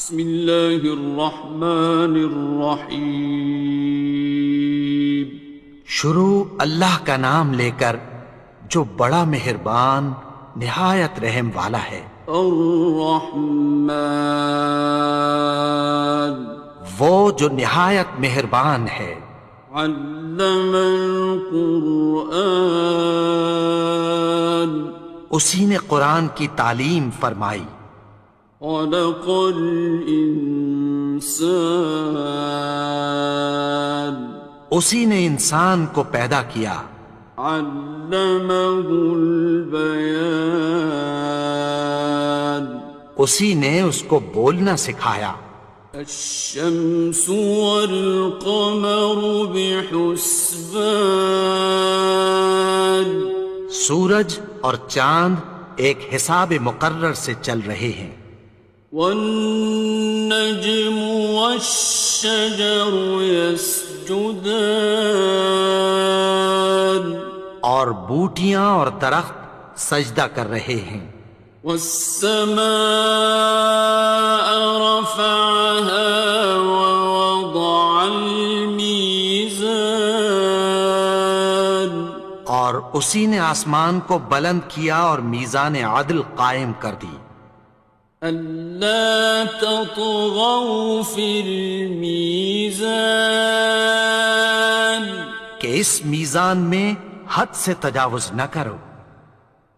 بسم اللہ الرحمن الرحیم۔ شروع اللہ کا نام لے کر جو بڑا مہربان نہایت رحم والا ہے۔ الرحمن، وہ جو نہایت مہربان ہے۔ علم القرآن، اسی نے قرآن کی تعلیم فرمائی۔ خلق الانسان، اسی نے انسان کو پیدا کیا۔ علمہ البیان، اسی نے اس کو بولنا سکھایا۔ الشمس والقمر بحسبان، سورج اور چاند ایک حساب مقرر سے چل رہے ہیں۔ والنجم والشجر يسجدان، اور بوٹیاں اور درخت سجدہ کر رہے ہیں۔ والسماء رفعها ووضع الميزان، اور اسی نے آسمان کو بلند کیا اور میزان عدل قائم کر دی۔ ألا تطغوا في الميزان، کہ اس میزان میں حد سے تجاوز نہ کرو۔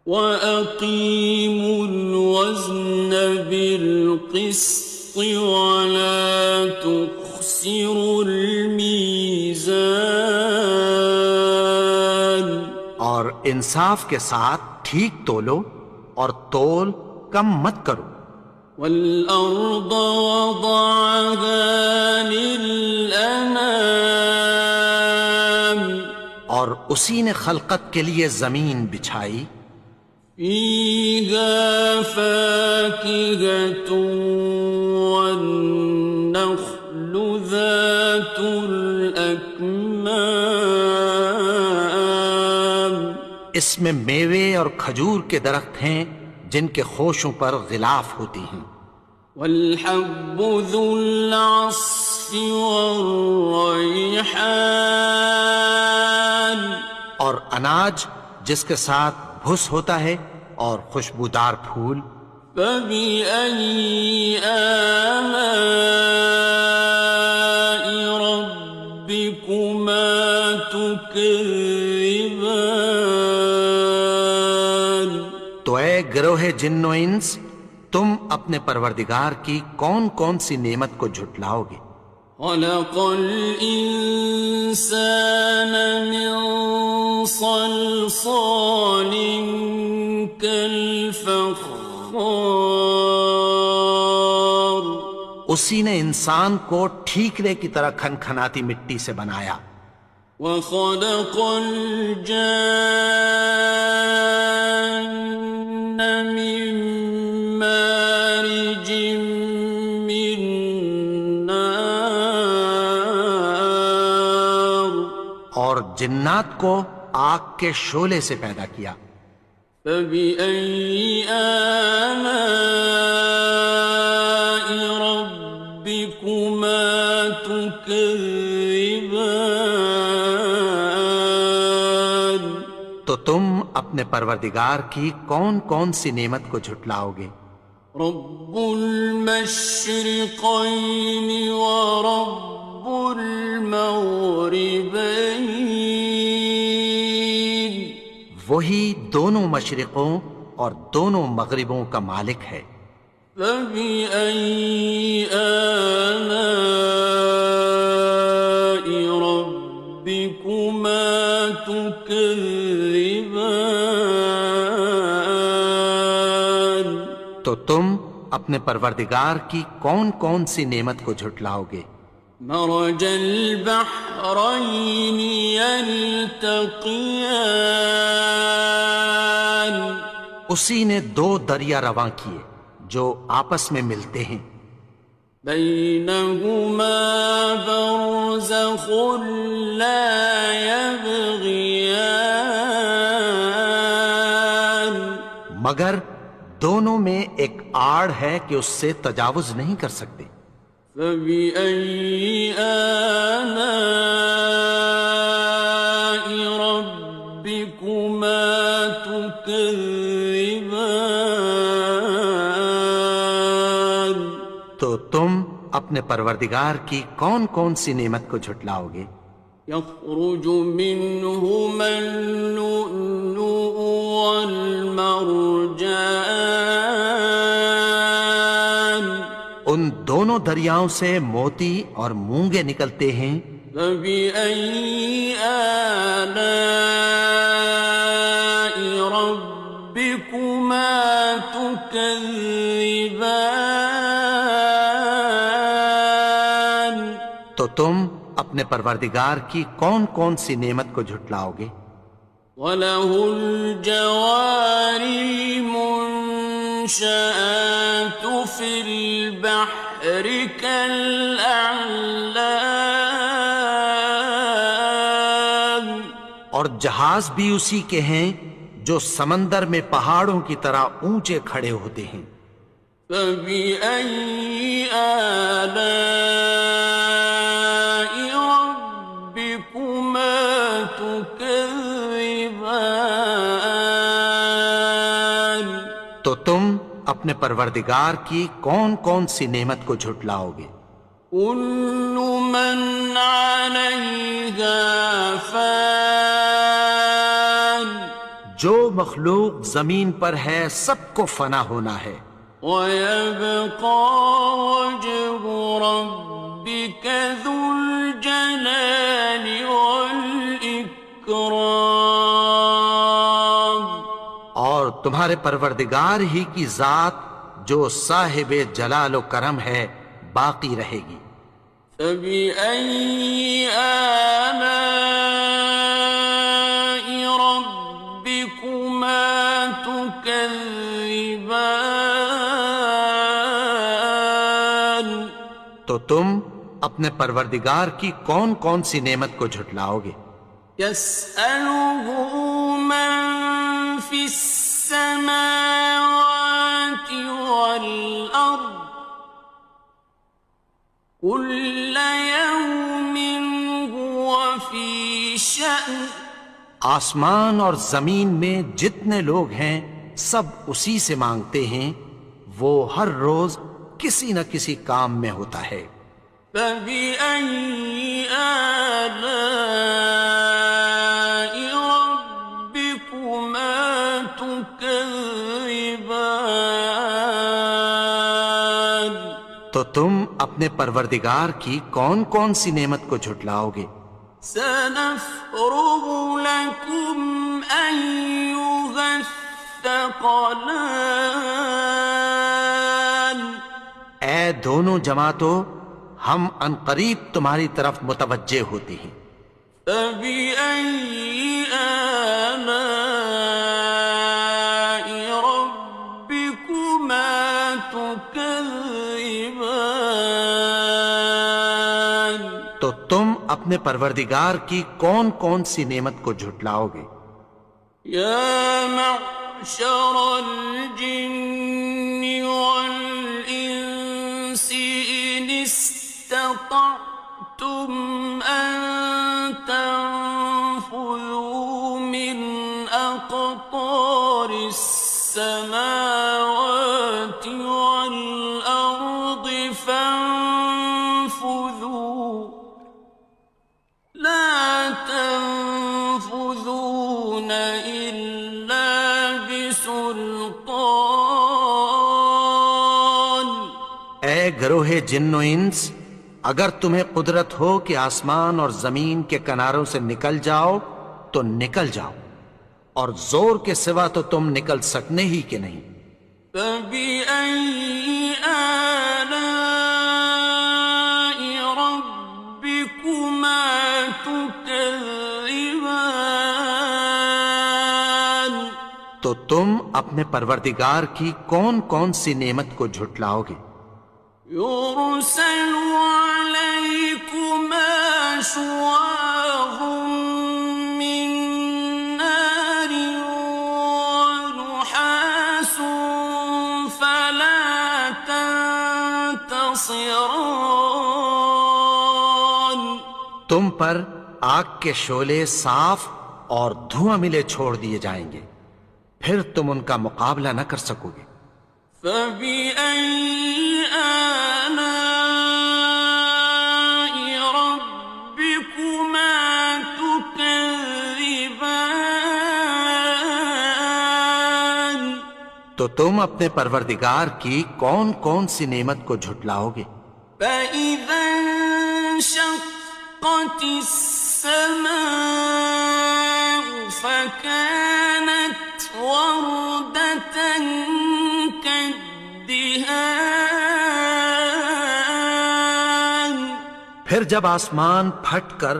وَأَقِيمُوا الْوَزْنَ بِالْقِسْطِ وَلَا تُخْسِرُوا الْمِيزَانَ، اور انصاف کے ساتھ ٹھیک تولو اور تول کم مت کرو۔ وَالْأَرْضَ وَضَعَهَا لِلْأَنَامِ، اور اسی نے خلقت کے لیے زمین بچھائی۔ فِيهَا فَاكِهَةٌ وَالنَّخْلُ ذَاتُ الْأَكْمَامِ، اس میں میوے اور کھجور کے درخت ہیں جن کے خوشوں پر غلاف ہوتی ہیں۔ وَالْحَبُّ ذُو الْعَصْفِ وَالرَّيْحَانِ، اور اناج جس کے ساتھ بھس ہوتا ہے اور خوشبودار پھول۔ فَبِأَيِّ آلَاءِ رَبِّكُمَا تُكَذِّبَانِ، تو اے گروہ جن و انس، تم اپنے پروردگار کی کون کون سی نعمت کو جھٹلاؤ گے؟ خَلَقَ الْإِنسَانَ مِنْ صَلْصَالٍ كَالْفَخَّارِ، اسی نے انسان کو ٹھیکرے کی طرح کھنکھناتی مٹی سے بنایا۔ وَخَلَقَ الْجَانَّ مِن مَّارِجٍ مِّن نَّارٍ، اور جنات کو آگ کے شعلے سے پیدا کیا۔ فَبِأَيِّ آلَاءِ رَبِّكُمَا تُكَذِّبَانِ، تو تم اپنے پروردگار کی کون کون سی نعمت کو جھٹلاؤ گے؟ رب المشرقين ورب المغربين، وہی دونوں مشرقوں اور دونوں مغربوں کا مالک ہے۔ فبأي آلاء ربكما تكذبان، تو تم اپنے پروردگار کی کون کون سی نعمت کو جھٹلاؤ گے؟ مرج البحرين يلتقيان، اسی نے دو دریا رواں کیے جو آپس میں ملتے ہیں۔ بينهما برزخ لا يبغيان، مگر دونوں میں ایک آڑ ہے کہ اس سے تجاوز نہیں کر سکتے۔ فبأي آلاء ربكما تكذبان؟ تو تم اپنے پروردگار کی کون کون سی نعمت کو جھٹلاؤ گے؟ يخرج منهما اللؤلؤ والمرجان، ان دونوں دریاؤں سے موتی اور مونگے نکلتے ہیں۔ فبأي آلاء ربكما تكذبان؟ تو تم اپنے پروردگار کی کون کون سی نعمت کو جھٹلاؤ گے؟ وَلَهُ الْجَوَارِ الْمُنشَآتُ فِي الْبَحْرِ كَالْأَعْلَامِ، اور جہاز بھی اسی کے ہیں جو سمندر میں پہاڑوں کی طرح اونچے کھڑے ہوتے ہیں۔ فَبِأَيِّ آلَاءِ رَبِّكُمَا تُكَذِّبَانِ؟ تو تم اپنے پروردگار کی کون کون سی نعمت کو جھٹلاؤ گے؟ كُلُّ مَنْ عَلَيْهَا فَانٍ، جو مخلوق زمین پر ہے سب کو فنا ہونا ہے۔ وَيَبْقَى وَجْهُ رَبِّكَ ذُو الْجَلَالِ وَالْإِكْرَامِ، اور تمہارے پروردگار ہی کی ذات جو صاحب جلال و کرم ہے باقی رہے گی۔ فَبِأَيِّ آلَاءِ رَبِّكُمَا تُكَذِّبَانِ؟ تو تم اپنے پروردگار کی کون کون سی نعمت کو جھٹلاؤ گے؟ يَسْأَلُهُ مَن فِي السَّمَاوَاتِ وَالْأَرْضِ كُلَّ يَوْمٍ هُوَ فِي شَأْنٍ، آسمان اور زمین میں جتنے لوگ ہیں سب اسی سے مانگتے ہیں، وہ ہر روز کسی نہ کسی کام میں ہوتا ہے۔ فَبِأَيِّ آلَاءِ رَبِّكُمَا تُكَذِّبَانِ؟ تو تم اپنے پروردگار کی کون کون سی نعمت کو جھٹلاؤ گے؟ سَنَفْرُغُ لَكُمْ أَيُّهَ الثَّقَلَانِ، اے دونوں جماعتوں، ہم عنقریب تمہاری طرف متوجہ ہوتے ہیں۔ فَبِأَيِّ آلَاءِ رَبِّكُمَا تُكَذِّبَانِ؟ تو تم اپنے پروردگار کی کون کون سی نعمت کو جھٹلاؤ گے؟ يَا مَعْشَرَ الْجِنِّ وَالْإِنسِ إِنِ اسْتَطَعْتُمْ أَن تَنفُذُوا مِنْ أَقْطَارِ السَّمَاوَاتِ وَالْأَرْضِ فَانفُذُوا، لَا تَنفُذُونَ إِلَّا بِسُلْطَانٍ۔ اے گروہ جن و انس، اگر تمہیں قدرت ہو کہ آسمان اور زمین کے کناروں سے نکل جاؤ تو نکل جاؤ، اور زور کے سوا تو تم نکل سکنے ہی کہ نہیں۔ فَبِأَيِّ آلَاءِ رَبِّكُمَا تُكَذِّبَانِ؟ تو تم اپنے پروردگار کی کون کون سی نعمت کو جھٹلاؤ گے؟ يُرْسَلُ عَلَيْكُمَا شُوَاظٌ مِّن نَّارٍ وَنُحَاسٌ تم پر آگ کے شعلے صاف اور دھواں ملے چھوڑ دیے جائیں گے، پھر تم ان کا مقابلہ نہ کر سکو گے۔ فَبِأَيِّ آلَاءِ رَبِّكُمَا تُكَذِّبَانِ؟ تو تم اپنے پروردگار کی کون کون سی نعمت کو جھٹلاؤ گے؟ فَإِذَا انشَقَّتِ السَّمَاءُ فَكَانَتْ وَرْدَةً كَالدِّهَانِ، پھر جب آسمان پھٹ کر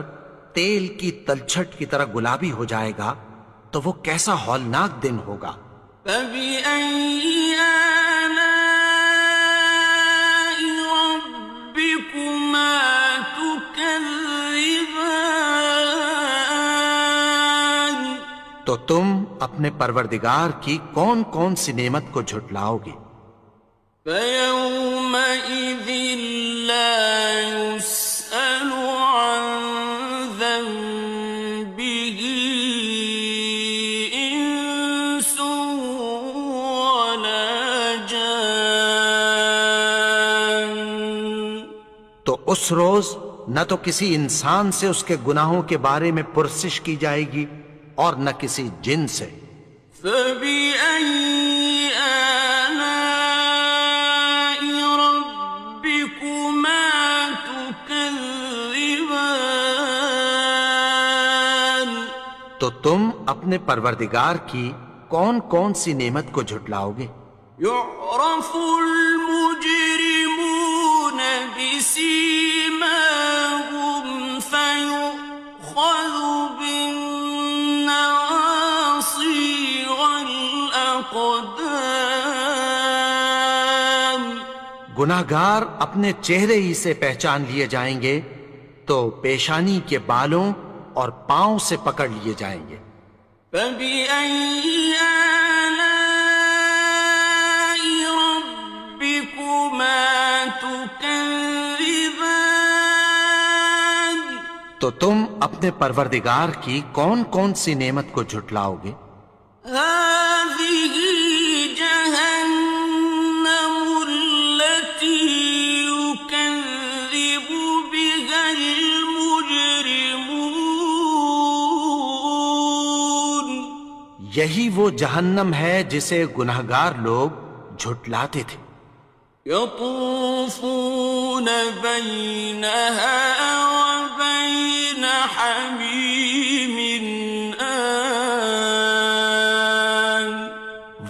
تیل کی تلچھٹ کی طرح گلابی ہو جائے گا تو وہ کیسا ہولناک دن ہوگا۔ فَبِأَيِّ آلَاءِ رَبِّكُمَا تُكَذِّبَانِ؟ تو تم اپنے پروردگار کی کون کون سی نعمت کو جھٹلاؤ گے؟ فَيَوْمَئِذٍ لَا يُسْأَلُ عَنْ ذَنبِهِ إِنسٌ وَلَا جَانٌ۔ تو اس روز نہ تو کسی انسان سے اس کے گناہوں کے بارے میں پرسش کی جائے گی اور نہ کسی جن سے۔ فَبِأَيِّ آلَاءِ رَبِّكُمَا تُكَذِّبَانِ؟ تو تم اپنے پروردگار کی کون کون سی نعمت کو جھٹلاؤ گے؟ يُعْرَفُ الْمُجْرِمُونَ بِسِيمَاهُمْ فَيُؤْخَذُ بِالنَّوَاصِي وَالْأَقْدَامِ۔ گناہگار اپنے چہرے ہی سے پہچان لیے جائیں گے تو پیشانی کے بالوں اور پاؤں سے پکڑ لیے جائیں گے۔ فَبِأَيِّ آلَاءِ رَبِّكُمَا تُكَذِّبَانِ؟ تو تم اپنے پروردگار کی کون کون سی نعمت کو جھٹلاؤ گے؟ هَٰذِهِ جَهَنَّمُ الَّتِي يُكَذِّبُ بِهَا الْمُجْرِمُونَ۔ یہی وہ جہنم ہے جسے گناہگار لوگ جھٹلاتے تھے۔ يَطُوفُونَ بَيْنَهَا وَبَيْنَ حَمِيمٍ آنٍ۔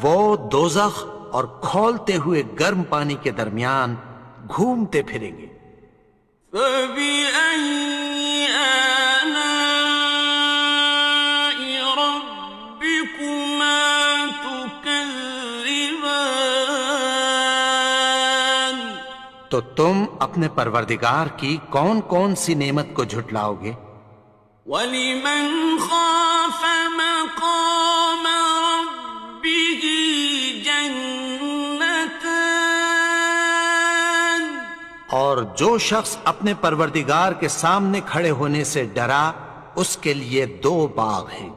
وہ دوزخ اور کھولتے ہوئے گرم پانی کے درمیان گھومتے پھریں گے۔ فَبِأَيِّ آلَاءِ رَبِّكُمَا تُكَذِّبَانِ؟ تو تم اپنے پروردگار کی کون کون سی نعمت کو جھٹلاؤ گے؟ وَلِمَنْ خَافَ مَقَامَ رَبِّهِ جَنَّتَانِ؟ اور جو شخص اپنے پروردگار کے سامنے کھڑے ہونے سے ڈرا اس کے لیے دو باغ ہیں۔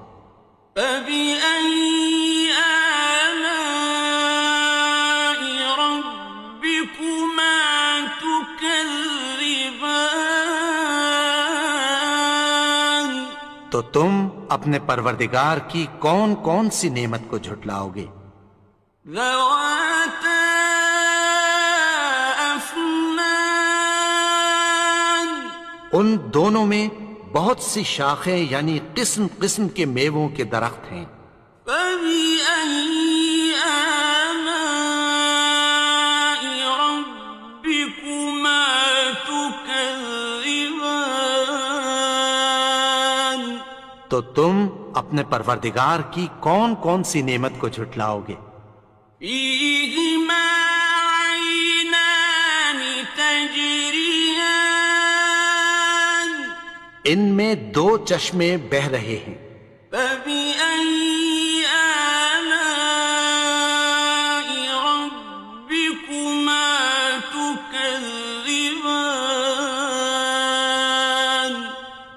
فَبِأَيِّ آلَاءِ رَبِّكُمَا تُكَذِّبَانِ؟ تو تم اپنے پروردگار کی کون کون سی نعمت کو جھٹلاؤ گے؟ ذَوَاتَا أَفْنَانٍ؟ ان دونوں میں بہت سی شاخیں یعنی قسم قسم کے میووں کے درخت ہیں۔ فَبِأَيِّ آلَاءِ رَبِّكُمَا تُكَذِّبَانِ؟ تو تم اپنے پروردگار کی کون کون سی نعمت کو جھٹلاؤ گے؟ فِيهِمَا عَيْنَانِ تَجْرِيَانِ؟ ان میں دو چشمے بہہ رہے ہیں۔ فَبِأَيِّ آلَاءِ رَبِّكُمَا تُكَذِّبَانِ؟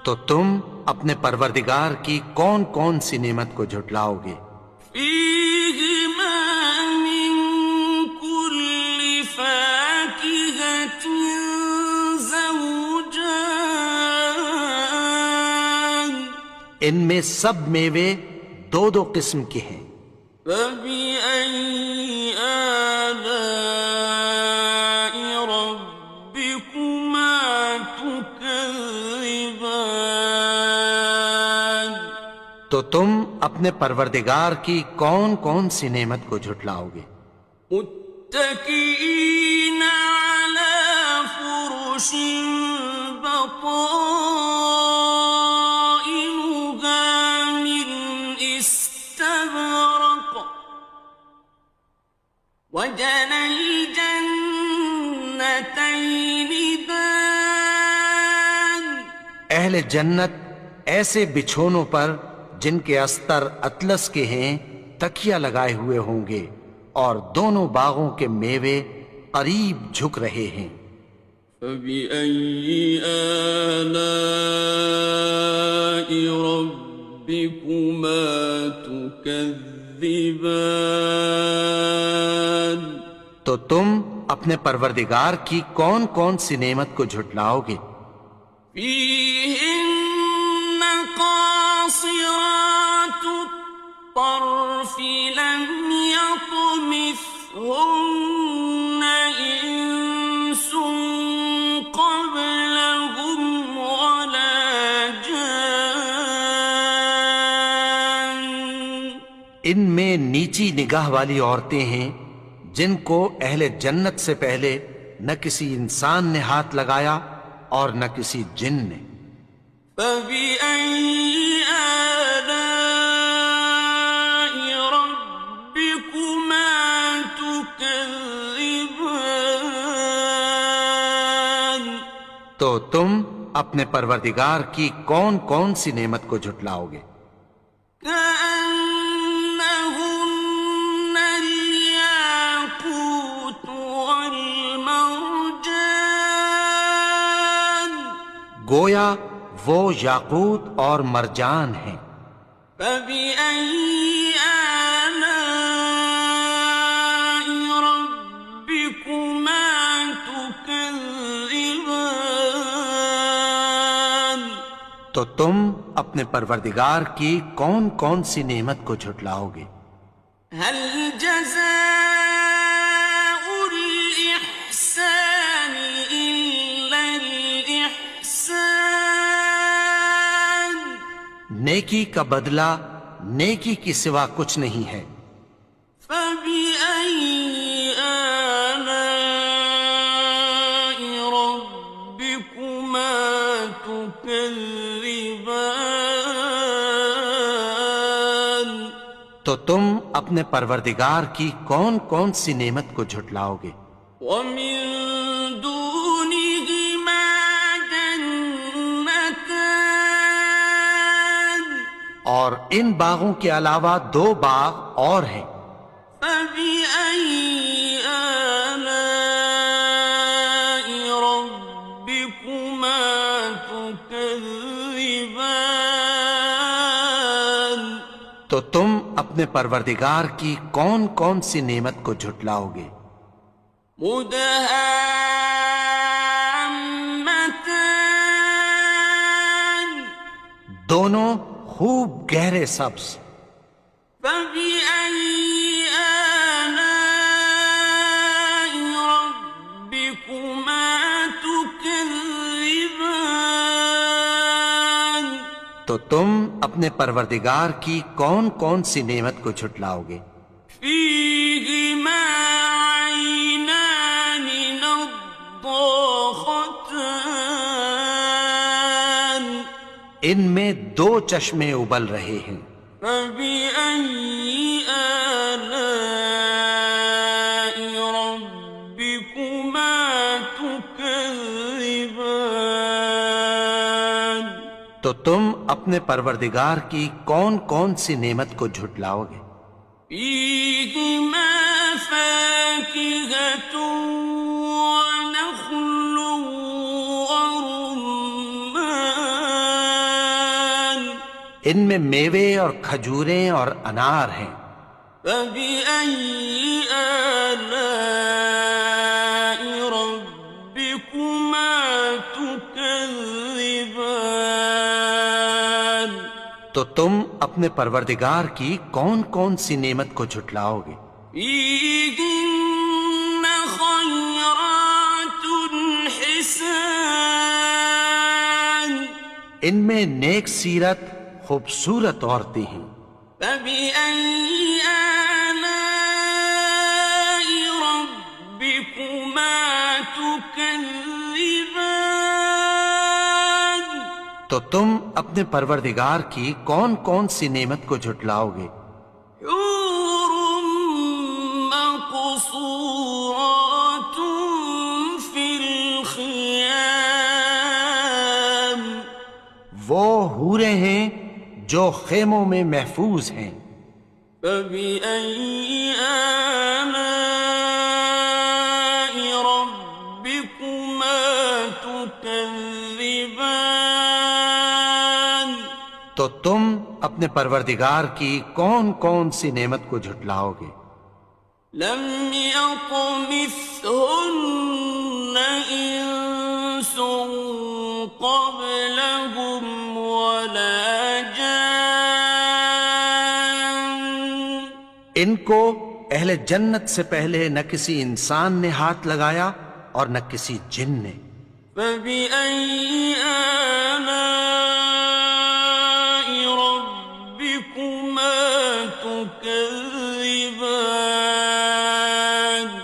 تو تم اپنے پروردگار کی کون کون سی نعمت کو جھٹلاؤ گے؟ فيهما من كل فاكهة زوجان ان میں سب میوے دو دو قسم کے ہیں۔ فبأي آلاء ربكما تكذبان تو تم اپنے پروردگار کی کون کون سی نعمت کو جھٹلاؤ گے؟ متكئين على فرش بطائنها من استبرق وجنى الجنتين دان اہل جنت ایسے بچھونوں پر جن کے استر اطلس کے ہیں تکیہ لگائے ہوئے ہوں گے، اور دونوں باغوں کے میوے قریب جھک رہے ہیں۔ فبأي آلاء ربكما تكذبان تو تم اپنے پروردگار کی کون کون سی نعمت کو جھٹلاؤ گے؟ فيهن قاصرات الطرف لم يطمثهن إنس قبلهم ولا جان ان میں نیچی نگاہ والی عورتیں ہیں جن کو اہل جنت سے پہلے نہ کسی انسان نے ہاتھ لگایا اور نہ کسی جن نے۔ فبأي آلاء ربكما تكذبان تو تم اپنے پروردگار کی کون کون سی نعمت کو جھٹلاؤ گے؟ كأنهن الياقوت والمرجان گویا وہ یاقوت اور مرجان ہیں۔ فبأي آلاء ربكما تكذبان تو تم اپنے پروردگار کی کون کون سی نعمت کو جھٹلاؤ گے؟ هل جزاء الإحسان إلا الإحسان نیکی کا بدلہ نیکی کی سوا کچھ نہیں ہے۔ فبأي آلاء ربكما تكذبان تو تم اپنے پروردگار کی کون کون سی نعمت کو جھٹلاؤ گے؟ ومن دونهما جنتان اور ان باغوں کے علاوہ دو باغ اور ہیں۔ فبأي آلاء ربكما تكذبان تو تم اپنے پروردگار کی کون کون سی نعمت کو جھٹلاؤ گے؟ مدهامتان دونوں خوب گہرے سبز۔ فبأي آلاء ربكما تكذبان تو تم اپنے پروردگار کی کون کون سی نعمت کو جھٹلاؤ گے؟ فيهما عينان نضاختان ان میں دو چشمے ابل رہے ہیں۔ فبأي آلاء ربكما تكذبان تو تم اپنے پروردگار کی کون کون سی نعمت کو جھٹلاؤ گے؟ فيهما فاكهة ونخل ورمان ان میں میوے اور کھجوریں اور انار ہیں۔ فبأي آلاء ربكما تكذبان؟ تو تم اپنے پروردگار کی کون کون سی نعمت کو جھٹلاؤ گے؟ فيهن خيرات حسان، ان میں نیک سیرت خوبصورت عورتیں ہیں۔ فبأي آلاء ربكما تكذبان؟ تو تم اپنے پروردگار کی کون کون سی نعمت کو جھٹلاؤ گے؟ حور مقصورات في الخيام، وہ حوریں ہیں جو خیموں میں محفوظ ہیں۔ فبأي آلاء ربكما تكذبان؟ تو تم اپنے پروردگار کی کون کون سی نعمت کو جھٹلاؤ گے؟ لم يطمثهن إنس قبلهم ولا جان، ان کو اہل جنت سے پہلے نہ کسی انسان نے ہاتھ لگایا اور نہ کسی جن نے۔ فبأي آلاء ربكما تكذبان؟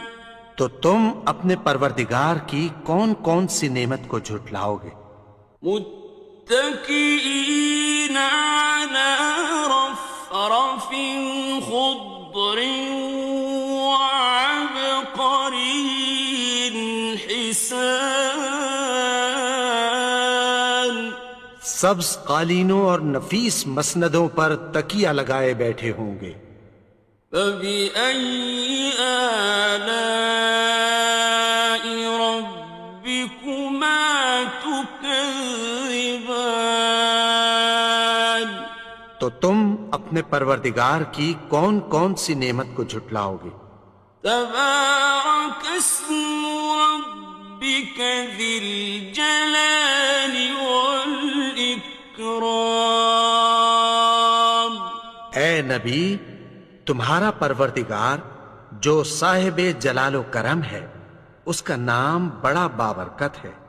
تو تم اپنے پروردگار کی کون کون سی نعمت کو جھٹلاؤ گے؟ متكئين على رفرف خضر وعبقري حسان، سبز قالینوں اور نفیس مسندوں پر تکیہ لگائے بیٹھے ہوں گے۔ فبأي آلاء ربكما تكذبان؟ تو تم اپنے پروردگار کی کون کون سی نعمت کو جھٹلاؤ گے؟ تبارك اسم ربك ذي الجلال والإكرام۔ اے نبی، تمہارا پروردگار جو صاحب جلال و کرم ہے، اس کا نام بڑا بابرکت ہے۔